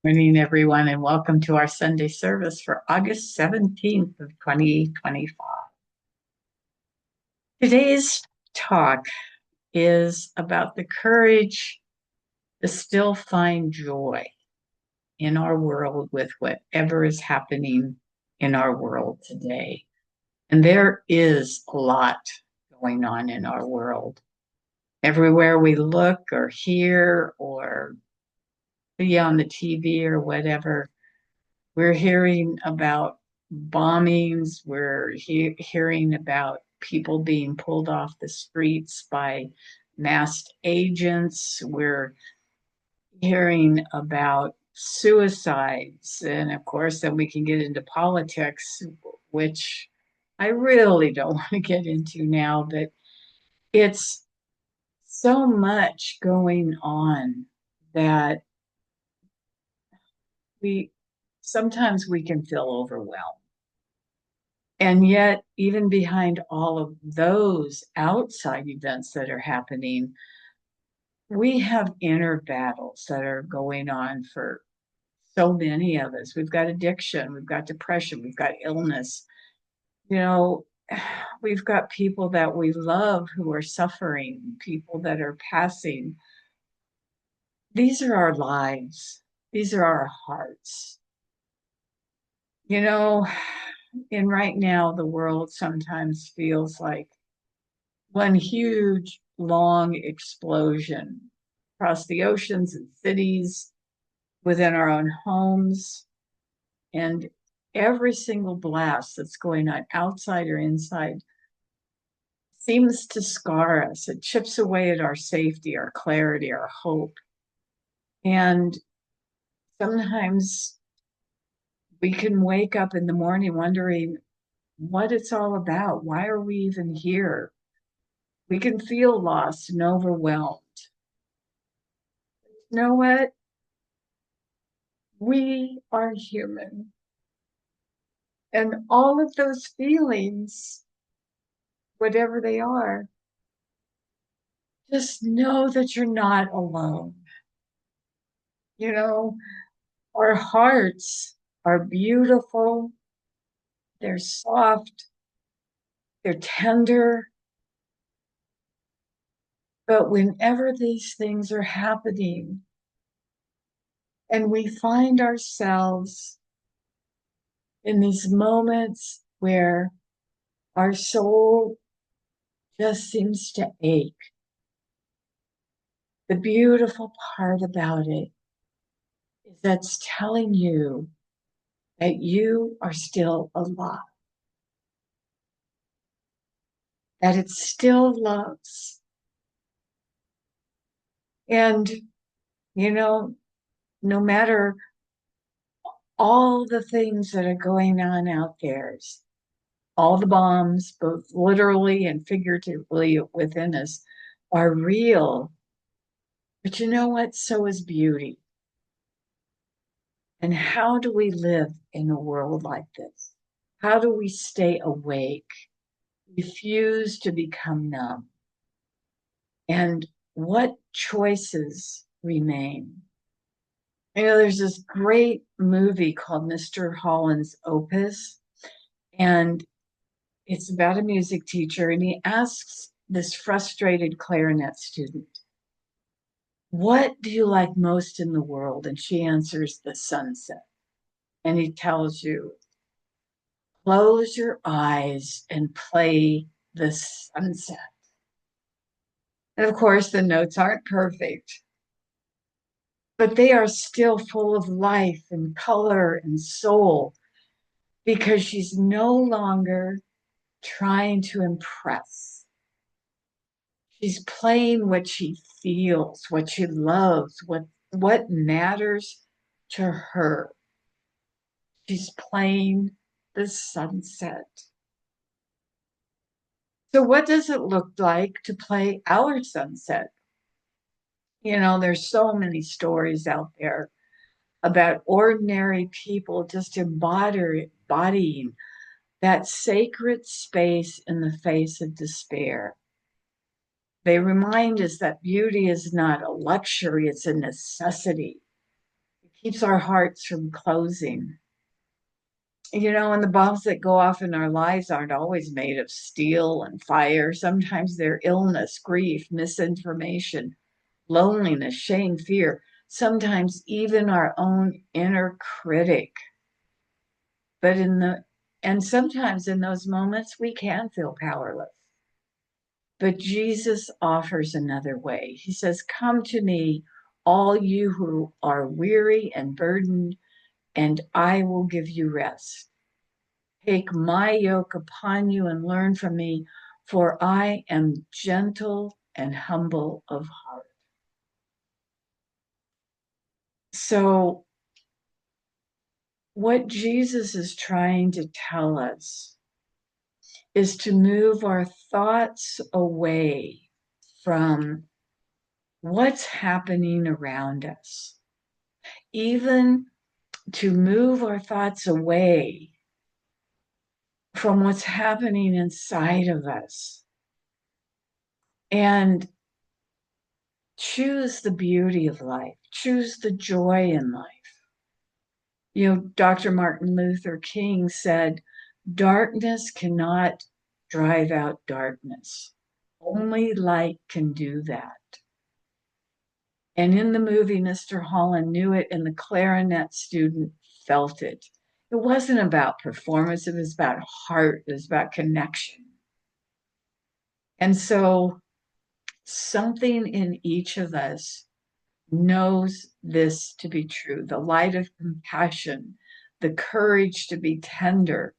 Morning, everyone, and welcome to our Sunday service for August 17th of 2025. Today's talk is about the courage to still find joy in our world with whatever is happening in our world today. And there is a lot going on in our world. Everywhere we look or hear or see on the TV or whatever, we're hearing about bombings. We're hearing about people being pulled off the streets by masked agents. We're hearing about suicides. And of course, then we can get into politics, which I really don't want to get into now, but it's so much going on that we sometimes we can feel overwhelmed. And yet, even behind all of those outside events that are happening, we have inner battles that are going on for so many of us. We've got addiction, we've got depression, we've got illness. You know, we've got people that we love who are suffering, people that are passing. These are our lives, these are our hearts. You know, and right now, the world sometimes feels like one huge, long explosion across the oceans and cities, within our own homes, and every single blast that's going on outside or inside seems to scar us. It chips away at our safety, our clarity, our hope. And sometimes we can wake up in the morning wondering what it's all about. Why are we even here? We can feel lost and overwhelmed. You know what? We are human. And all of those feelings, whatever they are, just know that you're not alone. You know, our hearts are beautiful, they're soft, they're tender. But whenever these things are happening and we find ourselves in these moments where our soul just seems to ache, the beautiful part about it is that's telling you that you are still alive, that it still loves. And, you know, no matter all the things that are going on out there, all the bombs, both literally and figuratively within us, are real. But you know what? So is beauty. And how do we live in a world like this? How do we stay awake, refuse to become numb? And what choices remain? You know, there's this great movie called Mr. Holland's Opus, and it's about a music teacher, and he asks this frustrated clarinet student, "What do you like most in the world?" And she answers, "The sunset." And he tells you, "Close your eyes and play the sunset." And of course, the notes aren't perfect, but they are still full of life and color and soul because she's no longer trying to impress. She's playing what she feels, what she loves, what matters to her. She's playing the sunset. So what does it look like to play our sunset? You know, there's so many stories out there about ordinary people just embodying that sacred space in the face of despair. They remind us that beauty is not a luxury, it's a necessity. You keeps our hearts from closing. And the bombs that go off in our lives aren't always made of steel and fire. Sometimes they're illness, grief, misinformation, loneliness, shame, fear, sometimes even our own inner critic. But and sometimes in those moments, we can feel powerless. But Jesus offers another way. He says, "Come to me, all you who are weary and burdened, and I will give you rest. Take my yoke upon you and learn from me, for I am gentle and humble of heart." So, what Jesus is trying to tell us is to move our thoughts away from what's happening around us, even to move our thoughts away from what's happening inside of us and choose the beauty of life, choose the joy in life. Dr. Martin Luther King said, "Darkness cannot drive out darkness. Only light can do that." And in the movie, Mr. Holland knew it, and the clarinet student felt it. It wasn't about performance, it was about heart, it was about connection. And so something in each of us knows this to be true: the light of compassion, the courage to be tender,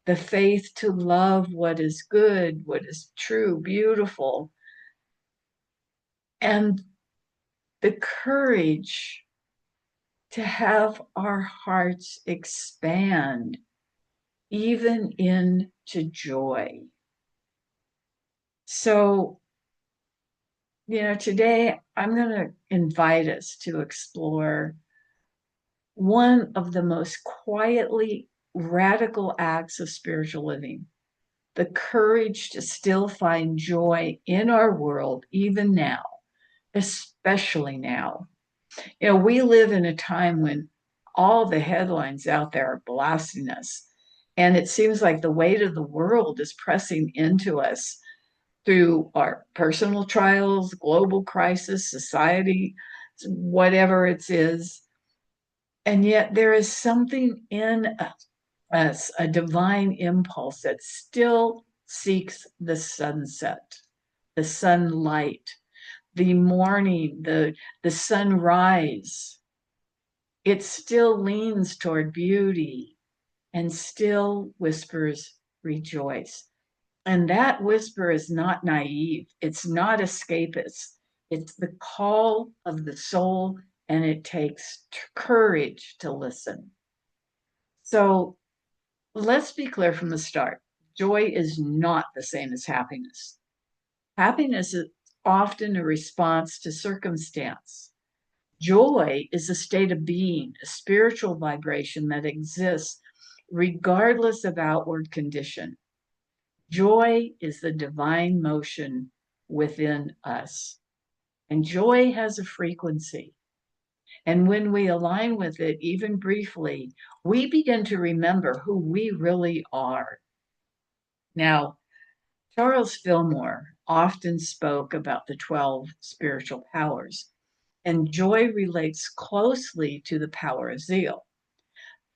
the faith to love what is good, what is true, beautiful, and the courage to have our hearts expand even into joy. So, today I'm going to invite us to explore one of the most quietly radical acts of spiritual living: the courage to still find joy in our world, even now, especially now. We live in a time when all the headlines out there are blasting us. And it seems like the weight of the world is pressing into us through our personal trials, global crisis, society, whatever it is. And yet there is something in us, a divine impulse that still seeks the sunset, the sunlight, the morning, the sunrise. It still leans toward beauty and still whispers, "Rejoice." And that whisper is not naive. It's not escapist. It's the call of the soul, and it takes courage to listen. So let's be clear from the start. Joy is not the same as happiness. Happiness is often a response to circumstance. Joy is a state of being, a spiritual vibration that exists regardless of outward condition. Joy is the divine motion within us. And joy has a frequency. And when we align with it, even briefly, we begin to remember who we really are. Now, Charles Fillmore often spoke about the 12 spiritual powers, and joy relates closely to the power of zeal.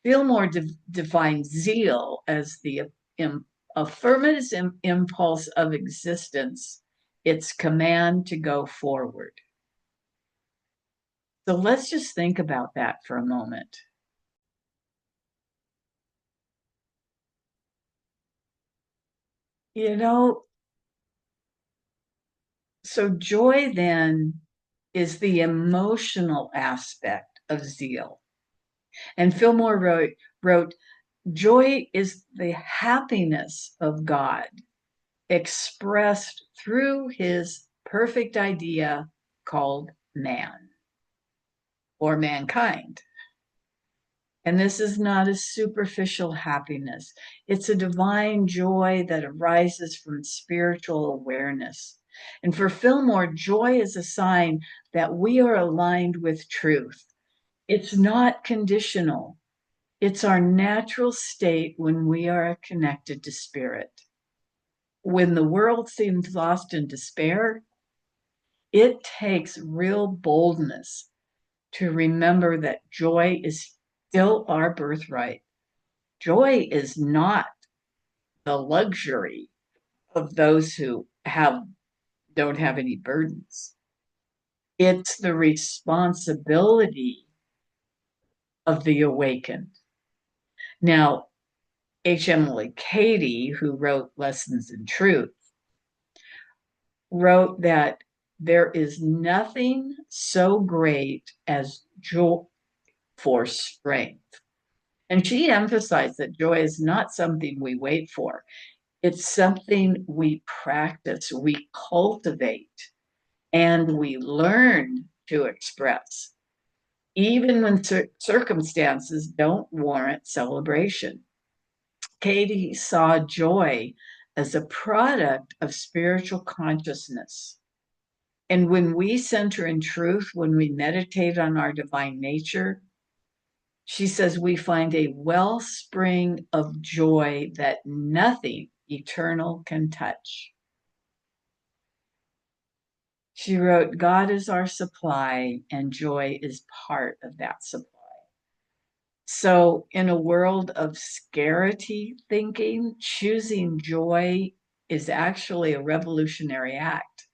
Fillmore defines zeal as the affirmative impulse of existence, its command to go forward. So let's just think about that for a moment. You know, so joy then is the emotional aspect of zeal. And Fillmore wrote, "Joy is the happiness of God expressed through his perfect idea called man or mankind." And this is not a superficial happiness. It's a divine joy that arises from spiritual awareness. And for Fillmore, joy is a sign that we are aligned with truth. It's not conditional. It's our natural state when we are connected to spirit. When the world seems lost in despair, it takes real boldness to remember that joy is still our birthright. Joy is not the luxury of those who don't have any burdens. It's the responsibility of the awakened. Now, H. Emily Cady, who wrote Lessons in Truth, wrote that there is nothing so great as joy for strength. And she emphasized that joy is not something we wait for, it's something we practice, we cultivate, and we learn to express, even when circumstances don't warrant celebration. Katie saw joy as a product of spiritual consciousness. And when we center in truth, when we meditate on our divine nature, she says we find a wellspring of joy that nothing eternal can touch. She wrote, God is our supply, and joy is part of that supply. So, in a world of scarcity thinking, choosing joy is actually a revolutionary act.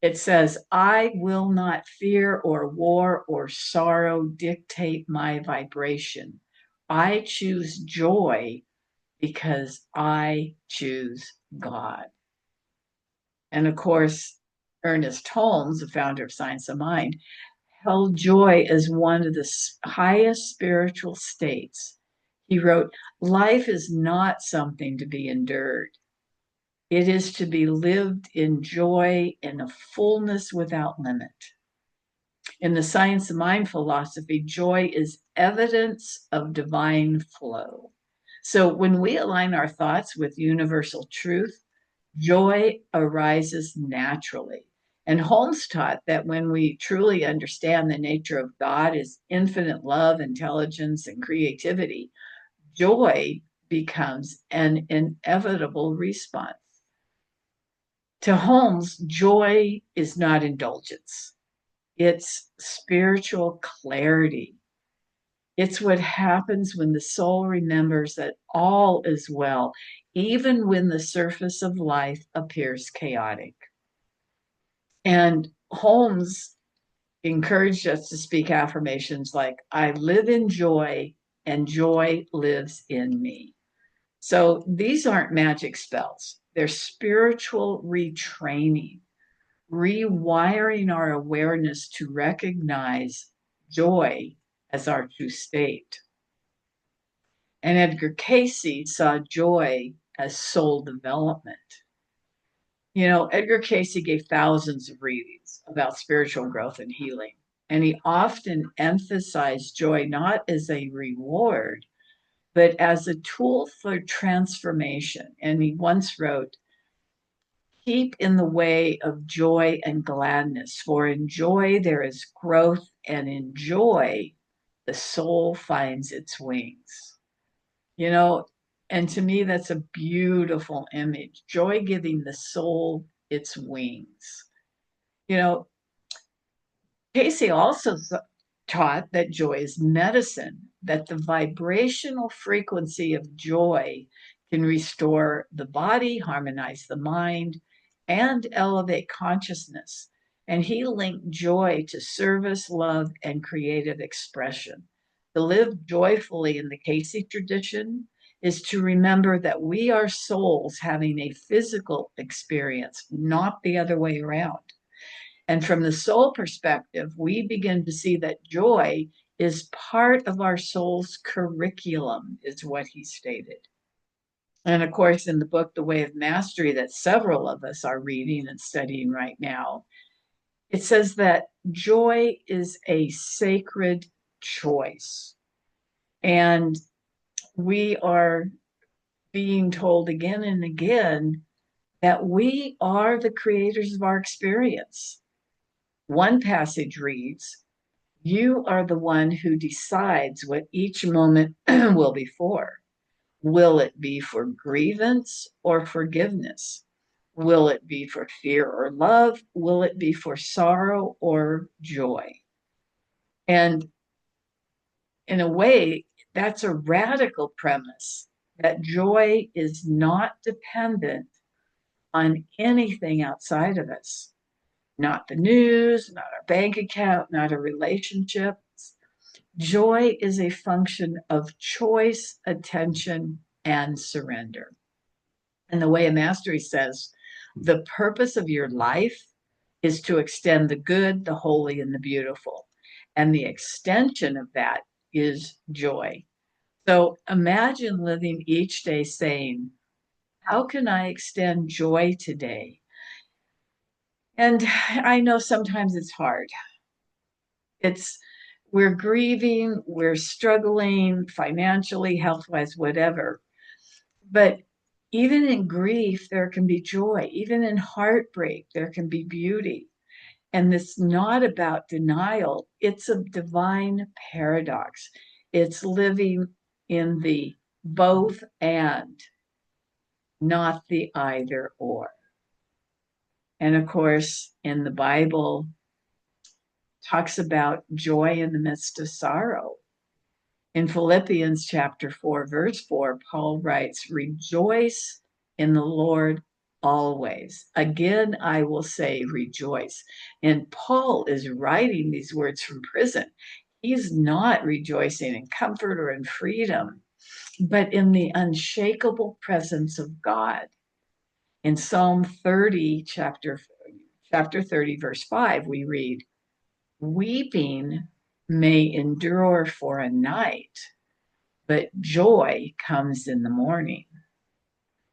It says, I will not fear or war or sorrow dictate my vibration. I choose joy because I choose God. And of course, Ernest Holmes, the founder of Science of Mind, held joy as one of the highest spiritual states. He wrote, life is not something to be endured. It is to be lived in joy in a fullness without limit. In the Science of Mind philosophy, joy is evidence of divine flow. So when we align our thoughts with universal truth, joy arises naturally. And Holmes taught that when we truly understand the nature of God as infinite love, intelligence, and creativity, joy becomes an inevitable response. To Holmes, joy is not indulgence, it's spiritual clarity. It's what happens when the soul remembers that all is well, even when the surface of life appears chaotic. And Holmes encouraged us to speak affirmations like, I live in joy and joy lives in me. So these aren't magic spells, they're spiritual retraining, rewiring our awareness to recognize joy as our true state. And Edgar Cayce saw joy as soul development. You know, Edgar Cayce gave thousands of readings about spiritual growth and healing. And he often emphasized joy not as a reward, but as a tool for transformation. And he once wrote, keep in the way of joy and gladness, for in joy there is growth, and in joy the soul finds its wings. You know, and to me, that's a beautiful image. Joy giving the soul its wings. You know, Casey also taught that joy is medicine, that the vibrational frequency of joy can restore the body, harmonize the mind, and elevate consciousness. And he linked joy to service, love, and creative expression. To live joyfully in the Casey tradition is to remember that we are souls having a physical experience, not the other way around. And from the soul perspective, we begin to see that joy is part of our soul's curriculum, is what he stated. And of course, in the book, The Way of Mastery, that several of us are reading and studying right now, it says that joy is a sacred choice. And we are being told again and again that we are the creators of our experience. One passage reads, You are the one who decides what each moment will be for. Will it be for grievance or forgiveness? Will it be for fear or love? Will it be for sorrow or joy? And in a way, that's a radical premise that joy is not dependent on anything outside of us, not the news, not our bank account, not our relationships. Joy is a function of choice, attention, and surrender. And the way of mastery says, the purpose of your life is to extend the good, the holy, and the beautiful. And the extension of that is joy. So imagine living each day saying, how can I extend joy today? And I know sometimes it's hard. It's we're grieving, we're struggling financially, health-wise, whatever. But even in grief, there can be joy. Even in heartbreak, there can be beauty. And it's not about denial, it's a divine paradox. It's living in the both and, not the either or. And of course, in the Bible, talks about joy in the midst of sorrow. In Philippians chapter 4, verse 4, Paul writes, rejoice in the Lord always. Again, I will say rejoice. And Paul is writing these words from prison. He's not rejoicing in comfort or in freedom, but in the unshakable presence of God. In Psalm 30, chapter 30, verse 5, we read, weeping may endure for a night, but joy comes in the morning.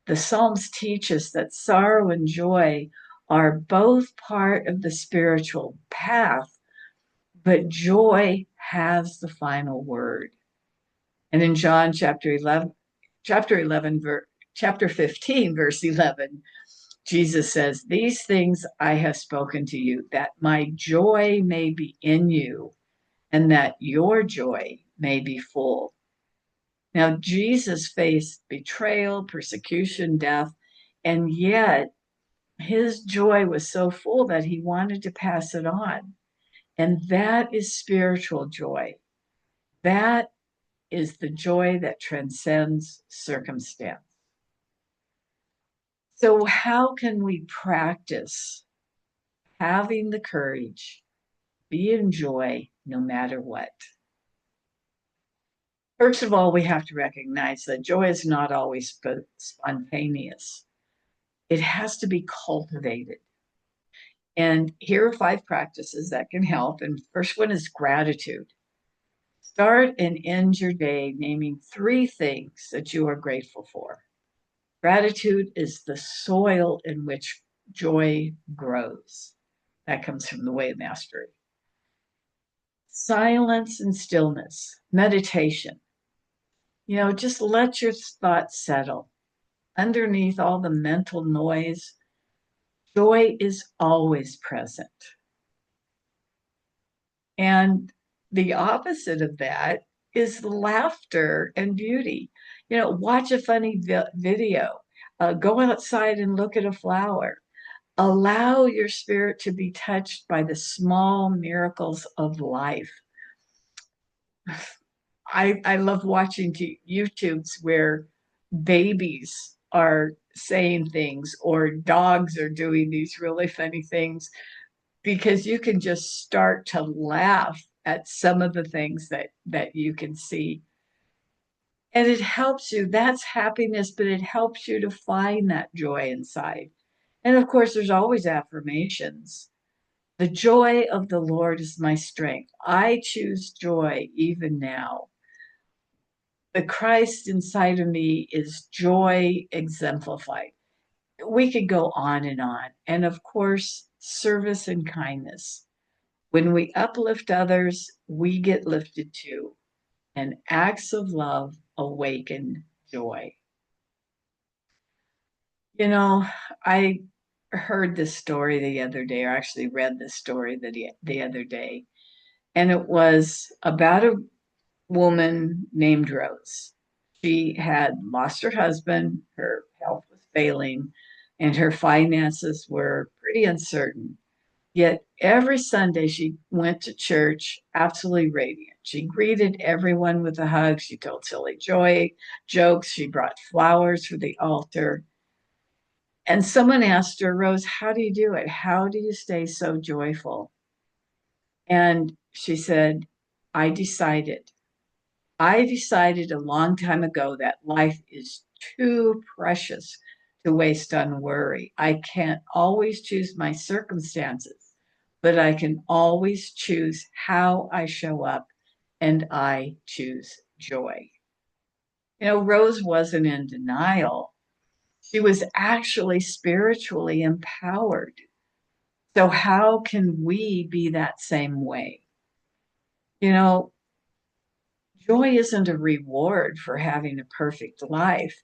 The Psalms teach us that sorrow and joy are both part of the spiritual path, but joy has the final word. And in John chapter 15, verse 11, Jesus says, these things I have spoken to you, that my joy may be in you, and that your joy may be full. Now, Jesus faced betrayal, persecution, death, and yet his joy was so full that he wanted to pass it on. And that is spiritual joy. That is the joy that transcends circumstance. So, how can we practice having the courage, be in joy no matter what? First of all, we have to recognize that joy is not always spontaneous. It has to be cultivated. And here are 5 practices that can help. And first one is gratitude. Start and end your day naming 3 things that you are grateful for. Gratitude is the soil in which joy grows. That comes from the way of mastery. Silence and stillness, meditation. Just let your thoughts settle. Underneath all the mental noise, joy is always present. And the opposite of that is laughter and beauty. Watch a funny video, go outside and look at a flower. Allow your spirit to be touched by the small miracles of life. I love watching YouTubes where babies are saying things or dogs are doing these really funny things, because you can just start to laugh at some of the things that you can see. And it helps you. That's happiness, but it helps you to find that joy inside. And of course, there's always affirmations. The joy of the Lord is my strength. I choose joy even now. The Christ inside of me is joy exemplified. We could go on and on. And of course, service and kindness. When we uplift others, we get lifted too. And acts of love awaken joy. You know, I heard this story the other day, or actually read this story the other day. And it was about a woman named Rose. She had lost her husband, her health was failing, and her finances were pretty uncertain. Yet every Sunday she went to church absolutely radiant. She greeted everyone with a hug. She told silly joy jokes. She brought flowers for the altar. And someone asked her, Rose, how do you do it? How do you stay so joyful? And she said, I decided. I decided a long time ago that life is too precious to waste on worry. I can't always choose my circumstances, but I can always choose how I show up, and I choose joy. Rose wasn't in denial. She was actually spiritually empowered. So, how can we be that same way? You know, Joy isn't a reward for having a perfect life.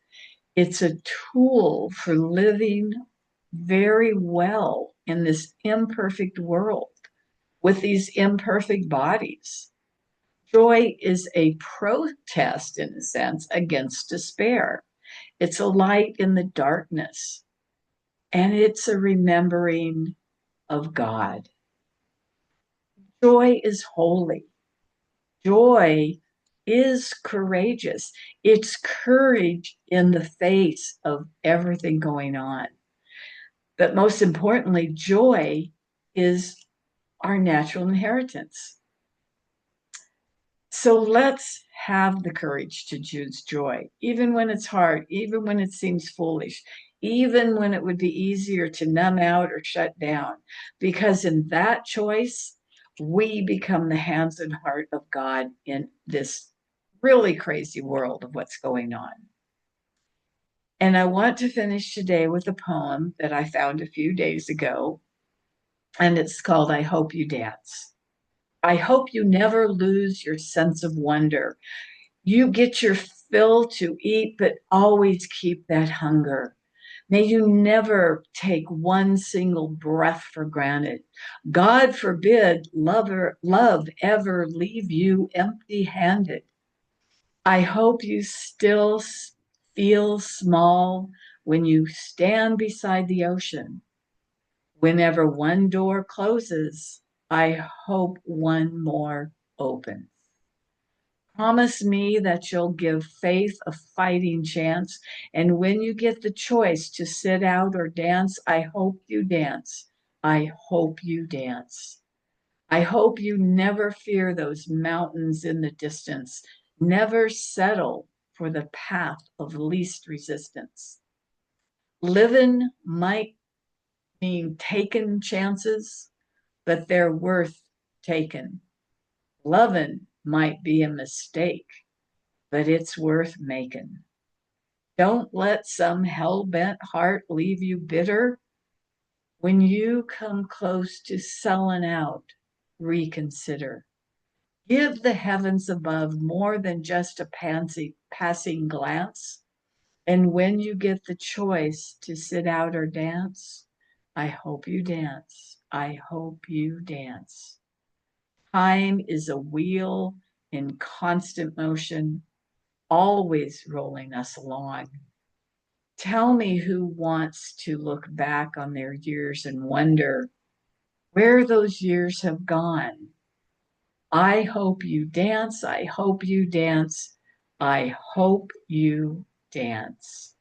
It's a tool for living very well in this imperfect world with these imperfect bodies. Joy is a protest, in a sense, against despair. It's a light in the darkness, and it's a remembering of God. Joy is holy. Joy is courageous. It's courage in the face of everything going on. But most importantly, joy is our natural inheritance. So let's have the courage to choose joy, even when it's hard, even when it seems foolish, even when it would be easier to numb out or shut down. Because in that choice, we become the hands and heart of God in this really crazy world of what's going on. And I want to finish today with a poem that I found a few days ago, and it's called I Hope You Dance. I hope you never lose your sense of wonder. You get your fill to eat, but always keep that hunger. May you never take one single breath for granted. God forbid love ever leave you empty handed. I hope you still feel small when you stand beside the ocean. Whenever one door closes, I hope one more opens. Promise me that you'll give faith a fighting chance. And when you get the choice to sit out or dance, I hope you dance. I hope you dance. I hope you never fear those mountains in the distance. Never settle for the path of least resistance. Living might mean taking chances, but they're worth taking. Loving might be a mistake, but it's worth making. Don't let some hell-bent heart leave you bitter. When you come close to selling out, reconsider. Give the heavens above more than just a passing glance. And when you get the choice to sit out or dance, I hope you dance. I hope you dance. Time is a wheel in constant motion, always rolling us along. Tell me who wants to look back on their years and wonder where those years have gone. I hope you dance. I hope you dance. I hope you dance.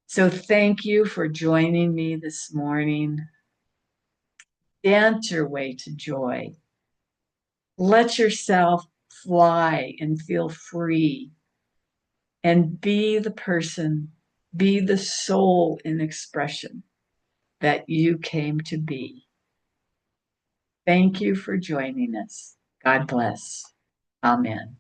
So thank you for joining me this morning. Dance your way to joy. Let yourself fly and feel free and be the person, be the soul in expression that you came to be. Thank you for joining us. God bless. Amen.